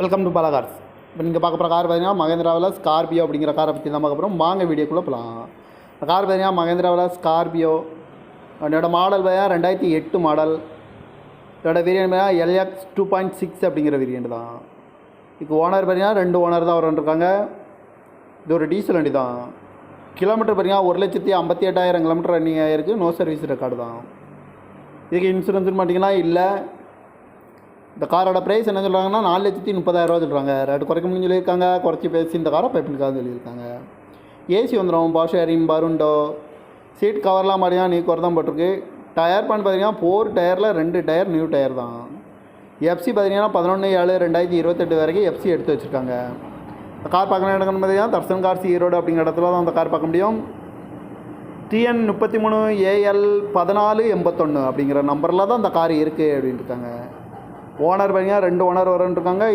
Welcome to Bala cars. இப்போ நீங்கள் பார்க்க போகிற கார் பார்த்தீங்கன்னா மகேந்திராவில் ஸ்கார்பியோ அப்படிங்கிற காரை பற்றி தான் பார்க்க போகிறோம். வாங்க வீடியோக்குள்ளே போகலாம். இந்த கார் பார்த்தீங்கன்னா மகேந்திராவில் ஸ்கார்பியோ. அதோட மாடல் பார்த்தீங்கன்னா 2008 மாடல். இதோட வேரியன்ட் பார்த்தீங்கன்னா எல்எக்ஸ் 2.6 அப்படிங்கிற வேரியன்ட் தான். இதுக்கு ஓனர் பார்த்தீங்கன்னா 2 ஓனர் தான் வரன்ட்ருக்காங்க. இது ஒரு டீசல் வண்டி தான். கிலோமீட்டர் பார்த்தீங்கன்னா 1,58,000 கிலோமீட்டர் ரன்னிங் ஆகிருக்கு. நோ சர்வீஸ் ரெக்கார்டு தான். இதுக்கு இன்சூரன்ஸ்னு பார்த்தீங்கன்னா இல்லை. இந்த காரோட ப்ரைஸ் என்ன சொல்கிறாங்கன்னா 4,30,000 சொல்கிறாங்க. ரேட்டு குறைக்க முடியும்னு சொல்லியிருக்காங்க. குறைச்சி பேசி இந்த காரை பைப்பினுக்காக சொல்லியிருக்காங்க. ஏசி வந்துடும், பவர் ஷேரிங், பருண்டோ, சீட் கவர்லாம் மாதிரியா நியூ கவர் தான் போட்டிருக்கு. டயர் பான் பார்த்தீங்கன்னா 4 டயரில் 2 டயர் நியூ டயர் தான். எஃப்சி பார்த்தீங்கன்னா 11/7/2028 வரைக்கும் எஃப்சி எடுத்து வச்சுருக்காங்க. இந்த கார் பார்க்கணும் இடங்கன்னு பார்த்தீங்கன்னா தர்சன் கார்ஸ் ஈரோடு அப்படிங்கிற இடத்துல தான் அந்த கார் பார்க்க முடியும். TN 33 AL 1481 அப்படிங்கிற நம்பரில் தான் இந்த கார் இருக்குது அப்படின்ட்டு இருக்காங்க. ஓனர் பார்த்தீங்கன்னா 2 ஓனர் வரன்ட்ருக்காங்க.